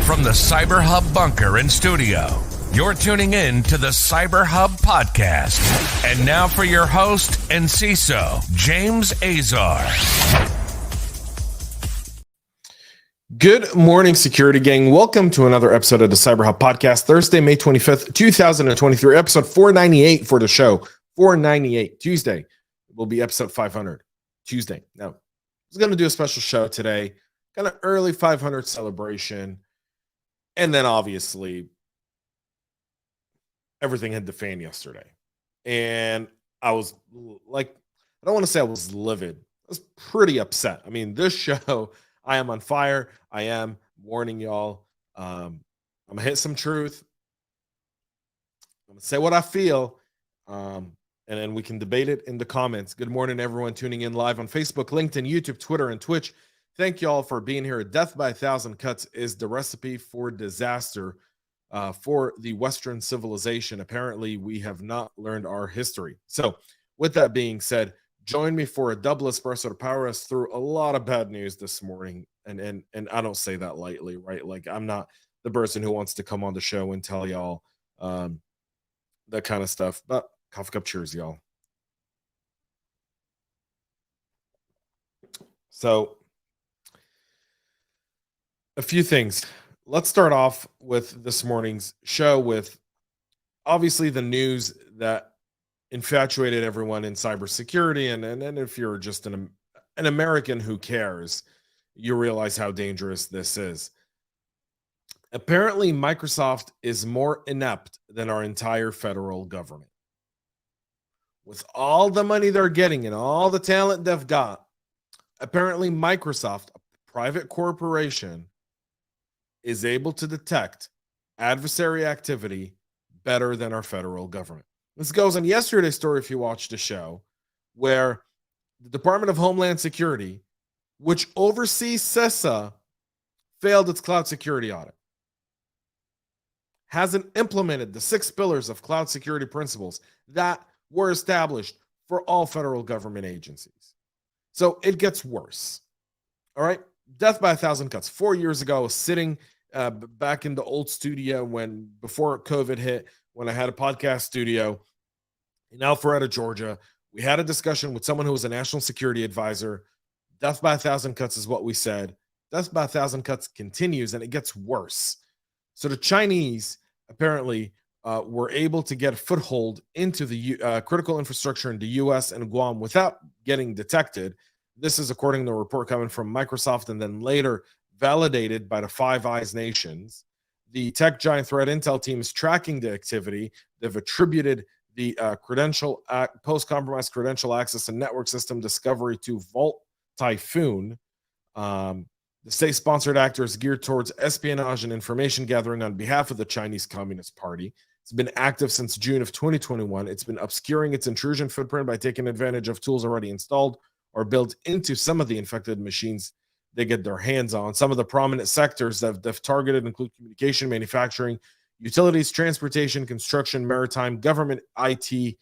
From the CyberHub bunker and studio, you're tuning in to the CyberHub Podcast. And now for your host and CISO, James Azar. Good morning, security gang. Welcome to another episode of the CyberHub Podcast, Thursday, May 25th, 2023, episode 498 for the show. 498. Tuesday will be episode 500. Tuesday. Now, I was going to do a special show today, kind of early 500 celebration. And then obviously, everything hit the fan yesterday. And I was like, I don't want to say I was livid. I was pretty upset. I mean, this show, I am on fire. I am warning y'all. I'm going to hit some truth. I'm going to say what I feel. And then we can debate it in the comments. Good morning, everyone tuning in live on Facebook, LinkedIn, YouTube, Twitter, and Twitch. Thank you all for being here. Death by 1,000 cuts is the recipe for disaster for the Western civilization. Apparently, we have not learned our history. So with that being said, join me for a double espresso to power us through a lot of bad news this morning. And I don't say that lightly, right? Like, I'm not the person who wants to come on the show and tell y'all that kind of stuff. But coffee cup cheers, y'all. So a few things. Let's start off with this morning's show with obviously the news that infatuated everyone in cybersecurity. And if you're just an American who cares, you realize how dangerous this is. Apparently, Microsoft is more inept than our entire federal government. With all the money they're getting and all the talent they've got, apparently Microsoft, a private corporation, is able to detect adversary activity better than our federal government. This goes on yesterday's story, if you watched the show, where the Department of Homeland Security, which oversees CISA, failed its cloud security audit. Hasn't implemented the 6 pillars of cloud security principles that were established for all federal government agencies. So it gets worse. All right. Death by 1,000 cuts. 4 years ago, I was sitting back in the old studio before COVID hit, when I had a podcast studio in Alpharetta, Georgia. We had a discussion with someone who was a national security advisor. Death by 1,000 cuts is what we said. Death by 1,000 cuts continues, and it gets worse. So the Chinese apparently were able to get a foothold into the critical infrastructure in the U.S. and Guam without getting detected. This is according to a report coming from Microsoft and then later validated by the Five Eyes nations. The tech giant threat intel team is tracking the activity. They've attributed the post-compromise credential access and network system discovery to Vault Typhoon. The state-sponsored actor is geared towards espionage and information gathering on behalf of the Chinese Communist Party. It's been active since June of 2021. It's been obscuring its intrusion footprint by taking advantage of tools already installed or built into some of the infected machines they get their hands on. Some of the prominent sectors that they've targeted include communication, manufacturing, utilities, transportation, construction, maritime, government, IT,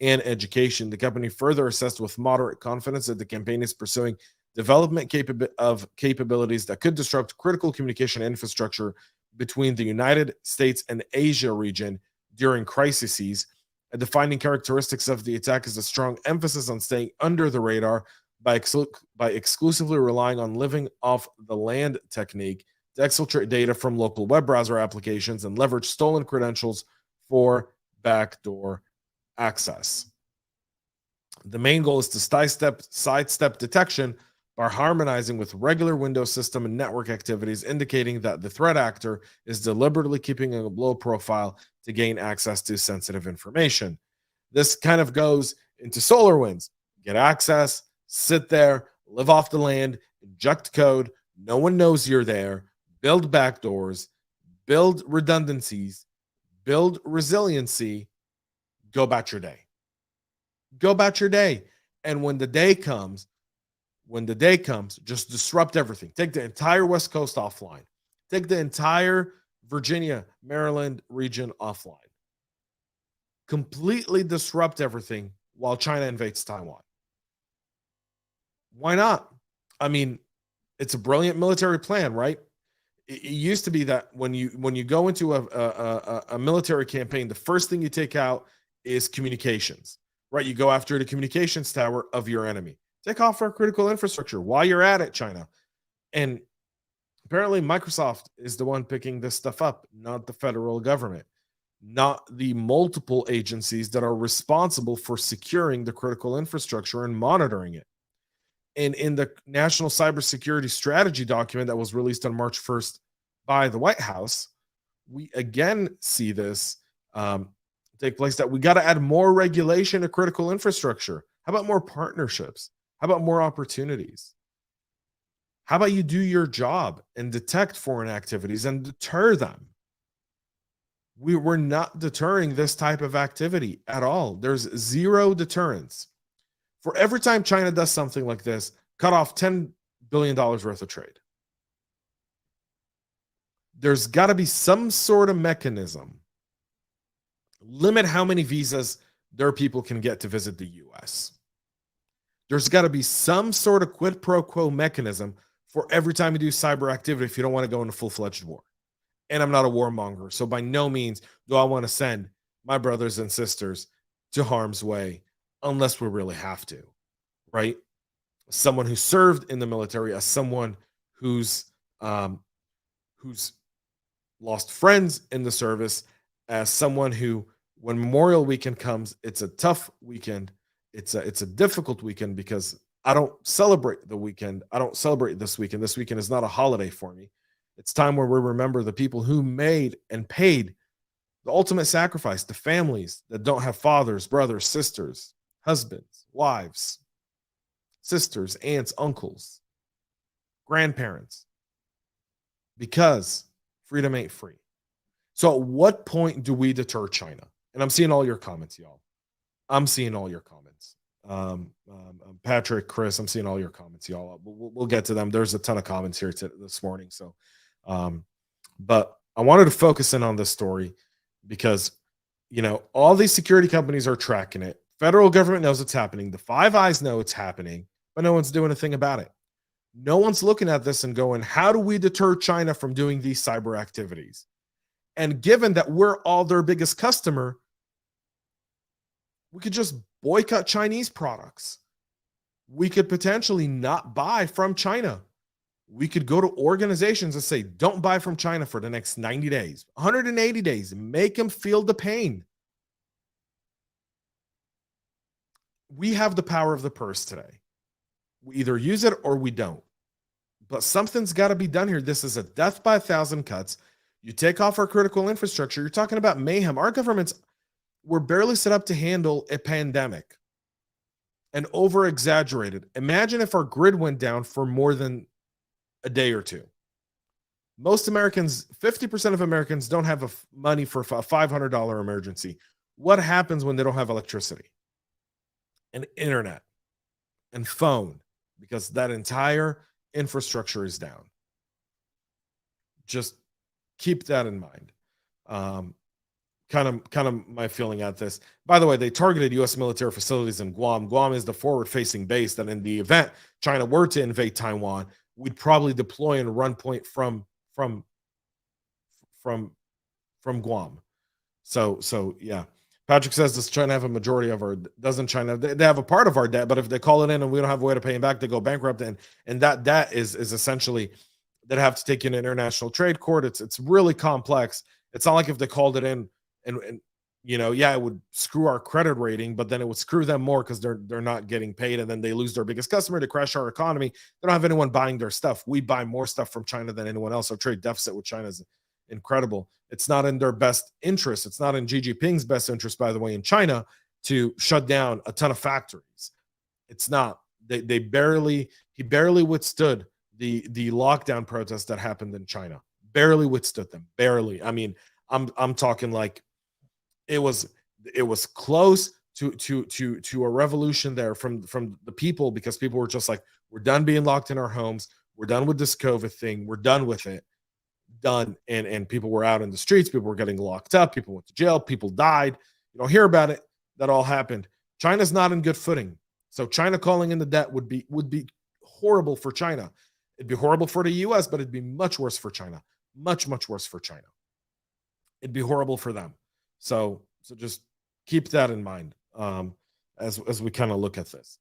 and education. The company further assessed with moderate confidence that the campaign is pursuing development of capabilities that could disrupt critical communication infrastructure between the United States and Asia region during crises. A defining characteristics of the attack is a strong emphasis on staying under the radar by exclusively relying on living off the land technique to exfiltrate data from local web browser applications and leverage stolen credentials for backdoor access. The main goal is to sidestep detection by harmonizing with regular Windows system and network activities, indicating that the threat actor is deliberately keeping a low profile to gain access to sensitive information. This kind of goes into SolarWinds. Get access, sit there, live off the land, inject code, no one knows you're there, build backdoors, build redundancies, build resiliency, go about your day. Go about your day. And when the day comes, just disrupt everything. Take the entire West Coast offline. Take the entire Virginia, Maryland region offline. Completely disrupt everything while China invades Taiwan. Why not? I mean, it's a brilliant military plan, right? It used to be that when you go into a military campaign, the first thing you take out is communications, right? You go after the communications tower of your enemy. Take off our critical infrastructure while you're at it, China. And apparently Microsoft is the one picking this stuff up, not the federal government, not the multiple agencies that are responsible for securing the critical infrastructure and monitoring it. And in the National Cybersecurity Strategy document that was released on March 1st by the White House, we again see this take place, that we got to add more regulation to critical infrastructure. How about more partnerships? How about more opportunities? How about you do your job and detect foreign activities and deter them? We're not deterring this type of activity at all. There's zero deterrence. For every time China does something like this, cut off $10 billion worth of trade. There's got to be some sort of mechanism. Limit how many visas their people can get to visit the US. There's got to be some sort of quid pro quo mechanism for every time you do cyber activity if you don't want to go into full-fledged war. And I'm not a warmonger, so by no means do I want to send my brothers and sisters to harm's way unless we really have to, right? Someone who served in the military, as someone who's lost friends in the service, as someone who, when Memorial Weekend comes, it's a tough weekend. It's a difficult weekend because I don't celebrate the weekend. I don't celebrate this weekend. This weekend is not a holiday for me. It's time where we remember the people who made and paid the ultimate sacrifice, the families that don't have fathers, brothers, sisters, husbands, wives, sisters, aunts, uncles, grandparents, because freedom ain't free. So at what point do we deter China? And I'm seeing all your comments, y'all. I'm seeing all your comments. Patrick, Chris, I'm seeing all your comments, y'all. We'll get to them. There's a ton of comments here this morning. So, but I wanted to focus in on this story because, all these security companies are tracking it. Federal government knows it's happening. The Five Eyes know it's happening, but no one's doing a thing about it. No one's looking at this and going, how do we deter China from doing these cyber activities? And given that we're all their biggest customer, we could just boycott Chinese products. We could potentially not buy from China. We could go to organizations and say, don't buy from China for the next 90 days, 180 days, and make them feel the pain. We have the power of the purse today. We either use it or we don't. But something's got to be done here. This is a death by 1,000 cuts. You take off our critical infrastructure. You're talking about mayhem. Our governments were barely set up to handle a pandemic and over-exaggerated. Imagine if our grid went down for more than a day or two. Most Americans, 50% of Americans don't have money for a $500 emergency. What happens when they don't have electricity and internet and phone? Because that entire infrastructure is down. Just keep that in mind. Kind of my feeling at this. By the way, they targeted U.S. military facilities in Guam. Guam is the forward-facing base that, in the event China were to invade Taiwan, we'd probably deploy and run point from Guam. So yeah. Patrick says, does China have a majority of our? Doesn't China? They have a part of our debt, but if they call it in and we don't have a way to pay them back, they go bankrupt, and that debt is essentially they'd have to take in an international trade court. It's really complex. It's not like if they called it in and it would screw our credit rating, but then it would screw them more because they're not getting paid, and then they lose their biggest customer to crash our economy. They don't have anyone buying their stuff. We buy more stuff from China than anyone else. Our trade deficit with China is incredible. It's not in their best interest. It's not in Xi Jinping's best interest, by the way, in China to shut down a ton of factories. It's not. He barely withstood the lockdown protests that happened in China. Barely withstood them. Barely. I mean, I'm talking like it was close to a revolution there from the people, because people were just like, we're done being locked in our homes. We're done with this COVID thing. We're done with it. Done. And people were out in the streets. People were getting locked up. People went to jail. People died. You don't hear about it. That all happened. China's not in good footing. So China calling in the debt would be horrible for China. It'd be horrible for the US, but it'd be much worse for China. much, much worse for China. It'd be horrible for them. So just keep that in mind as we kind of look at this.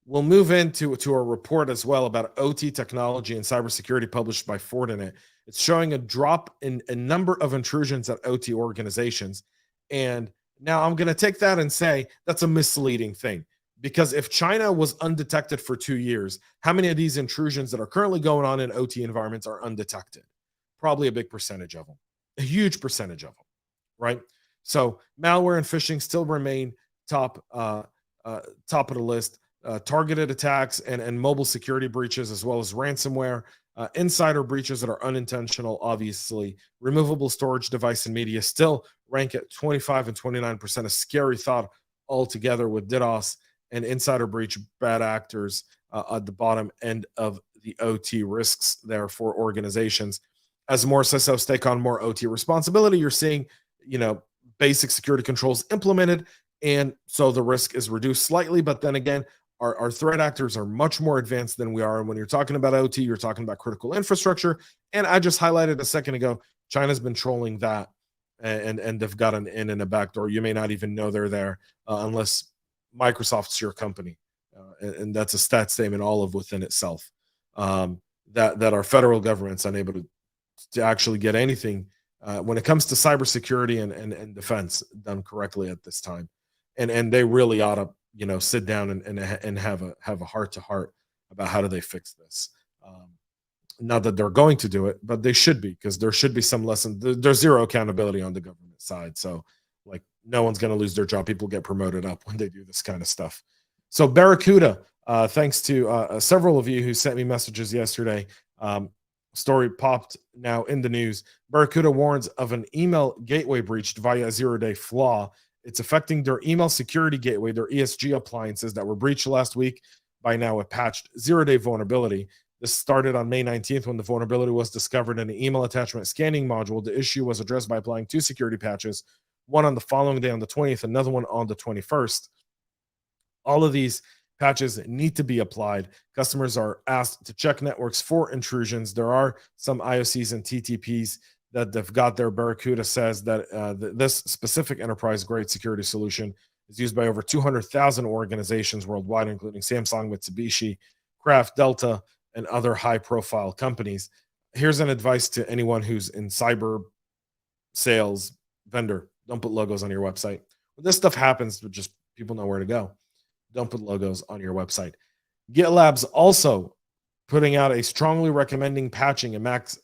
We'll move into a report as well about OT technology and cybersecurity published by Fortinet. It's showing a drop in a number of intrusions at OT organizations. And now I'm going to take that and say that's a misleading thing. Because if China was undetected for 2 years, how many of these intrusions that are currently going on in OT environments are undetected? Probably a big percentage of them, a huge percentage of them, right? So malware and phishing still remain top of the list. Targeted attacks and mobile security breaches, as well as ransomware, insider breaches that are unintentional, obviously. Removable storage device and media still rank at 25 and 29%, a scary thought altogether, with DDoS and insider breach bad actors at the bottom end of the OT risks there for organizations. As more CISOs take on more OT responsibility, you're seeing, basic security controls implemented, and so the risk is reduced slightly. But then again, our threat actors are much more advanced than we are. And when you're talking about OT, you're talking about critical infrastructure. And I just highlighted a second ago, China's been trolling that, and they've got an in and a backdoor. You may not even know they're there unless Microsoft's your company. And that's a stat statement all of within itself, that our federal government's unable to actually get anything when it comes to cybersecurity and defense done correctly at this time. And they really ought to, sit down and have a heart-to-heart about how do they fix this. Not that they're going to do it, but they should be, because there should be some lesson. There's zero accountability on the government side. So like, no one's going to lose their job. People get promoted up when they do this kind of stuff. So Barracuda, thanks to several of you who sent me messages yesterday, story popped now in the news. Barracuda warns of an email gateway breached via a zero-day flaw. It's affecting their email security gateway, their ESG appliances that were breached last week by now a patched zero-day vulnerability. This started on May 19th when the vulnerability was discovered in an email attachment scanning module. The issue was addressed by applying 2 security patches, one on the following day on the 20th, another one on the 21st. All of these patches need to be applied. Customers are asked to check networks for intrusions. There are some IOCs and TTPs that they've got there. Barracuda says that this specific enterprise-grade security solution is used by over 200,000 organizations worldwide, including Samsung, Mitsubishi, Kraft, Delta, and other high-profile companies. Here's an advice to anyone who's in cyber sales, vendor: don't put logos on your website. When this stuff happens, just people know where to go. Don't put logos on your website. GitLab's also putting out a strongly recommending patching a max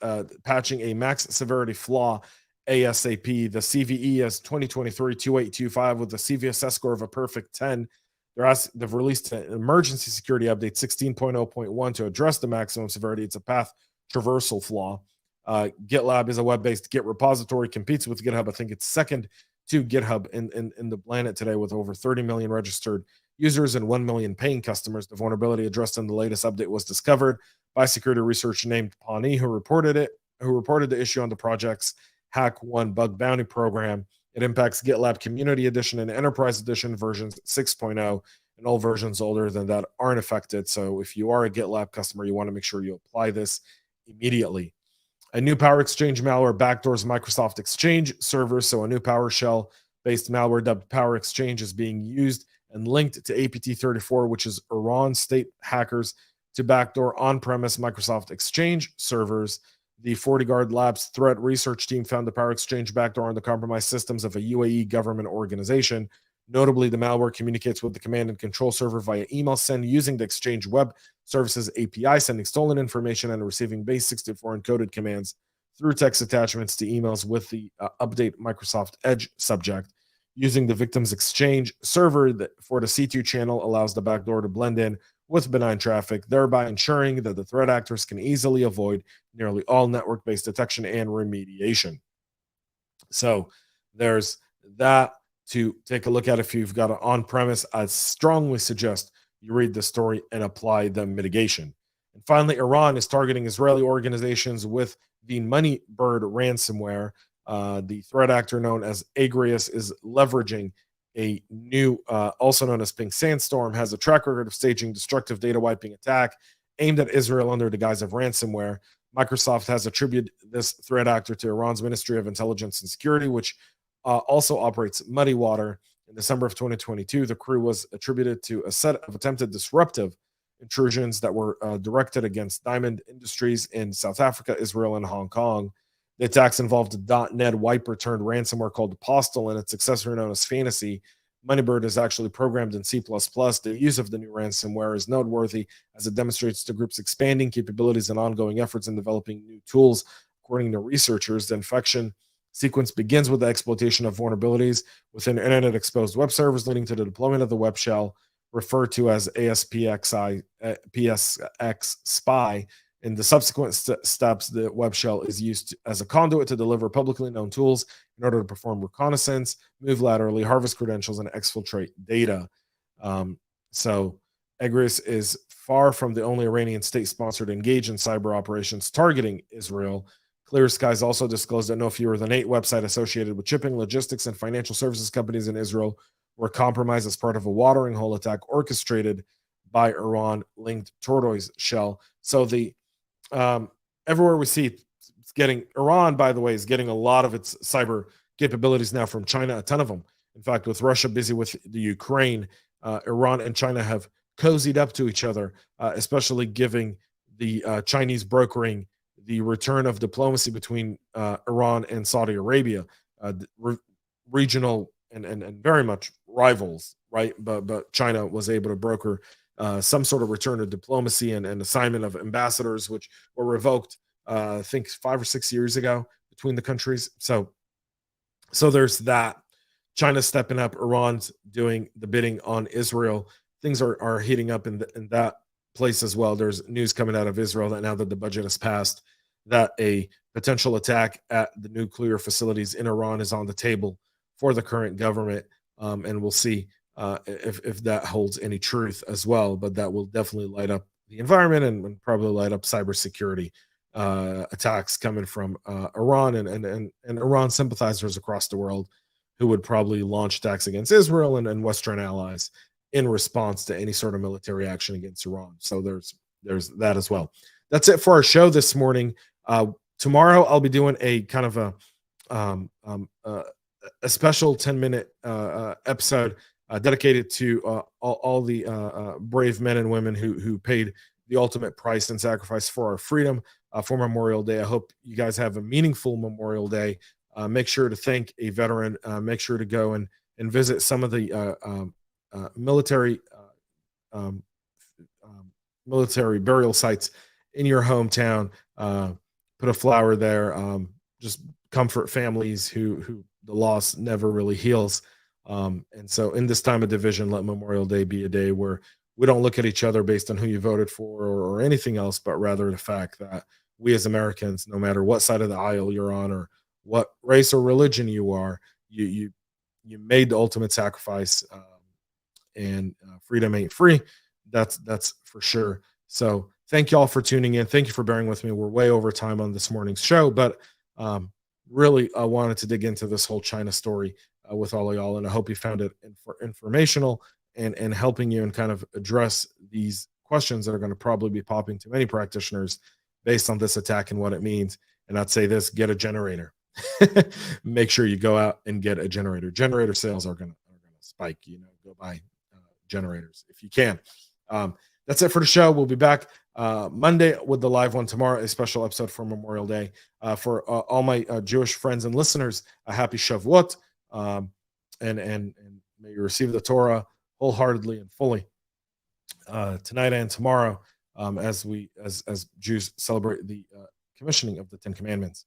severity flaw ASAP. The CVE is 2023-2825 with a CVSS score of a perfect 10. They've released an emergency security update 16.0.1 to address the maximum severity. It's a path traversal flaw. GitLab is a web-based Git repository, competes with GitHub. I think it's second to GitHub in the planet today, with over 30 million registered users and 1 million paying customers. The vulnerability addressed in the latest update was discovered by security researcher named Pawnee, who reported the issue on the project's Hack1 bug bounty program. It impacts GitLab Community Edition and Enterprise Edition versions 6.0, and all versions older than that aren't affected. So if you are a GitLab customer, you want to make sure you apply this immediately. A new PowerExchange malware backdoors Microsoft Exchange servers. So a new PowerShell-based malware dubbed PowerExchange is being used and linked to APT34, which is Iran state hackers, to backdoor on-premise Microsoft Exchange servers. The FortiGuard Labs threat research team found the PowerExchange backdoor on the compromised systems of a UAE government organization. Notably, the malware communicates with the command and control server via email send using the Exchange Web Services API, sending stolen information and receiving base64 encoded commands through text attachments to emails with the update Microsoft Edge subject. Using the victim's Exchange server for the C2 channel allows the backdoor to blend in with benign traffic, thereby ensuring that the threat actors can easily avoid nearly all network-based detection and remediation. So there's that to take a look at. If you've got an on-premise, I strongly suggest you read the story and apply the mitigation. And finally, Iran is targeting Israeli organizations with the Moneybird ransomware. The threat actor known as Agrius is leveraging a new, also known as Pink Sandstorm, has a track record of staging destructive data wiping attack aimed at Israel under the guise of ransomware. Microsoft has attributed this threat actor to Iran's Ministry of Intelligence and Security, which also operates Muddy Water. In December of 2022, the crew was attributed to a set of attempted disruptive intrusions that were directed against diamond industries in South Africa, Israel, and Hong Kong. The attacks involved a .NET wiper turned ransomware called Apostle and its successor known as Fantasy. Moneybird is actually programmed in C++. The use of the new ransomware is noteworthy as it demonstrates the group's expanding capabilities and ongoing efforts in developing new tools. According to researchers, the infection sequence begins with the exploitation of vulnerabilities within internet-exposed web servers, leading to the deployment of the web shell, referred to as PSX spy. In the subsequent steps, the web shell is used as a conduit to deliver publicly known tools in order to perform reconnaissance, move laterally, harvest credentials, and exfiltrate data. So Agrius is far from the only Iranian state-sponsored engaged in cyber operations targeting Israel. Clear Skies also disclosed that no fewer than 8 websites associated with shipping, logistics, and financial services companies in Israel were compromised as part of a watering hole attack orchestrated by Iran-linked tortoise shell. So the everywhere we see it's getting, Iran, by the way, is getting a lot of its cyber capabilities now from China, a ton of them. In fact, with Russia busy with the Ukraine, Iran and China have cozied up to each other, especially giving the Chinese brokering the return of diplomacy between Iran and Saudi Arabia, regional and very much rivals, right? But China was able to broker some sort of return of diplomacy and assignment of ambassadors, which were revoked, I think 5 or 6 years ago between the countries. So there's that. China's stepping up. Iran's doing the bidding on Israel. Things are heating up in that place as well. There's news coming out of Israel that now that the budget has passed, that a potential attack at the nuclear facilities in Iran is on the table for the current government. And we'll see if that holds any truth as well. But that will definitely light up the environment and probably light up cybersecurity attacks coming from Iran and Iran sympathizers across the world who would probably launch attacks against Israel and Western allies in response to any sort of military action against Iran. So there's that as well. That's it for our show this morning. Tomorrow I'll be doing a kind of a special 10-minute episode dedicated to all the brave men and women who paid the ultimate price and sacrifice for our freedom for Memorial Day. I hope you guys have a meaningful Memorial Day. Make sure to thank a veteran. Make sure to go and visit some of the military burial sites in your hometown. Put a flower there. Just comfort families who the loss never really heals. And so in this time of division, let Memorial Day be a day where we don't look at each other based on who you voted for or anything else, but rather the fact that we as Americans, no matter what side of the aisle you're on or what race or religion you are, you made the ultimate sacrifice, and freedom ain't free. That's for sure. So thank y'all for tuning in. Thank you for bearing with me. We're way over time on this morning's show, but really I wanted to dig into this whole China story with all of y'all, and I hope you found it informational and helping you and kind of address these questions that are going to probably be popping to many practitioners based on this attack and what it means. And I'd say this: get a generator. Make sure you go out and get a generator. Generator sales are gonna spike. Go buy generators if you can. That's it for the show. We'll be back Monday with the live one tomorrow, a special episode for Memorial Day. For all my Jewish friends and listeners, a happy Shavuot, and may you receive the Torah wholeheartedly and fully tonight and tomorrow, as Jews celebrate the commissioning of the Ten Commandments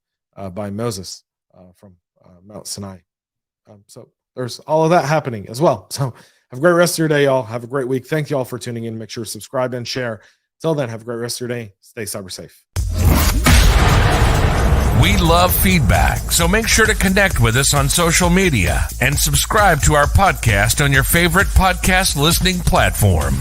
by Moses from Mount Sinai. So there's all of that happening as well. So have a great rest of your day, y'all. Have a great week. Thank you all for tuning in. Make sure to subscribe and share. Till then, have a great rest of your day. Stay cyber safe. We love feedback, so make sure to connect with us on social media and subscribe to our podcast on your favorite podcast listening platform.